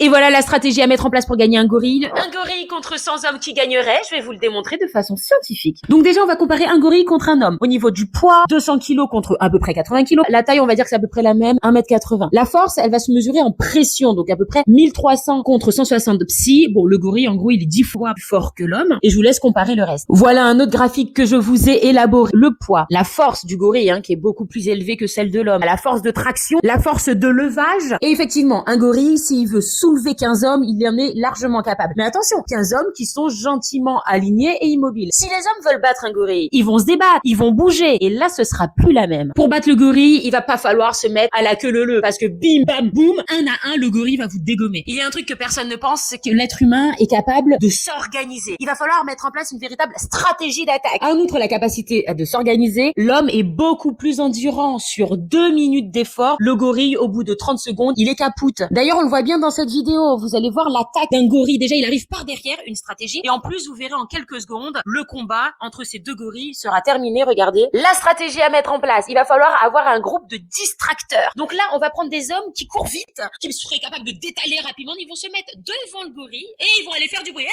Et voilà la stratégie à mettre en place pour gagner un gorille. Un gorille contre 100 hommes qui gagnerait, je vais vous le démontrer de façon scientifique. Donc déjà, on va comparer un gorille contre un homme. Au niveau du poids, 200 kg contre à peu près 80 kg. La taille, on va dire que c'est à peu près la même, 1m80. La force, elle va se mesurer en pression, donc à peu près 1300 contre 160 psy. Bon, le gorille, en gros, il est 10 fois plus fort que l'homme. Et je vous laisse comparer le reste. Voilà un autre graphique que je vous ai élaboré. Le poids, la force du gorille, qui est beaucoup plus élevée que celle de l'homme. La force de traction, la force de levage. Et effectivement, un gorille, s'il veut soulever 15 hommes, il en est largement capable. Mais attention, 15 hommes qui sont gentiment alignés et immobiles. Si les hommes veulent battre un gorille, ils vont se débattre, ils vont bouger. Et là, ce sera plus la même. Pour battre le gorille, il va pas falloir se mettre à la queue leu-leu. Parce que bim, bam, boum, un à un, le gorille va vous dégommer. Il y a un truc que personne ne pense, c'est que l'être humain est capable de s'organiser. Il va falloir mettre en place une véritable stratégie d'attaque. En outre la capacité de s'organiser, l'homme est beaucoup plus endurant. Sur 2 minutes d'effort, le gorille, au bout de 30 secondes, il est capoute. D'ailleurs, on le voit bien dans cette vidéo. Vous allez voir l'attaque d'un gorille. Déjà, il arrive par derrière, une stratégie. Et en plus, vous verrez en quelques secondes, le combat entre ces deux gorilles sera terminé. Regardez. La stratégie à mettre en place. Il va falloir avoir un groupe de distracteurs. Donc là, on va prendre des hommes qui courent vite, qui seraient capables de détaler rapidement. Ils vont se mettre devant le gorille et ils vont aller faire du bruit.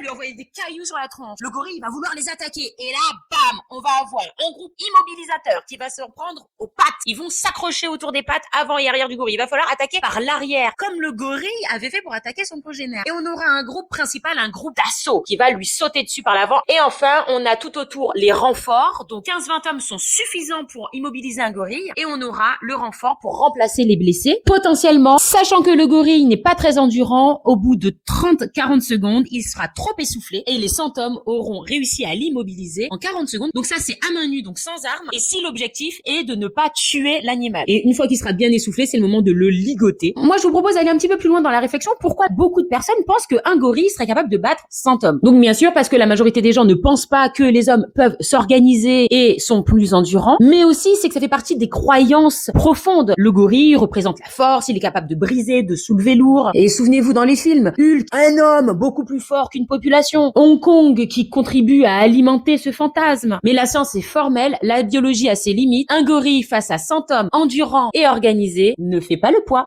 Lui envoyer des cailloux sur la tronche. Le gorille, il va vouloir les attaquer. Et là, bam, on va avoir un groupe immobilisateur qui va se prendre aux pattes. Ils vont s'accrocher autour des pattes avant et arrière du gorille. Il va falloir attaquer par l'arrière, comme le gorille avait fait pour attaquer son progénère. Et on aura un groupe principal, un groupe d'assaut, qui va lui sauter dessus par l'avant. Et enfin, on a tout autour les renforts. Donc 15-20 hommes sont suffisants pour immobiliser un gorille. Et on aura le renfort pour remplacer les blessés. Potentiellement, sachant que le gorille n'est pas très endurant, au bout de 30-40 secondes, il sera trop essoufflé. Et les 100 hommes auront réussi à l'immobiliser en 40 secondes. Donc ça, c'est à main nue, donc sans armes. Et si l'objectif est de ne pas tuer l'animal. Et une fois qu'il sera bien essoufflé, c'est le moment de le ligoter. Moi, je vous propose d'aller un petit peu plus loin dans la réflexion. Pourquoi beaucoup de personnes pensent qu'un gorille serait capable de battre 100 hommes? Donc bien sûr, parce que la majorité des gens ne pensent pas que les hommes peuvent s'organiser et sont plus endurants. Mais aussi, c'est que ça fait partie des croyances profondes. Le gorille représente la force, il est capable de briser, de soulever lourd. Et souvenez-vous dans les films, Hulk, un homme beaucoup plus fort qu'une population. Hong Kong qui contribue à alimenter ce fantasme. Mais la science est formelle, la biologie a ses limites. Un gorille face à 100 hommes endurants et organisés ne fait pas le poids.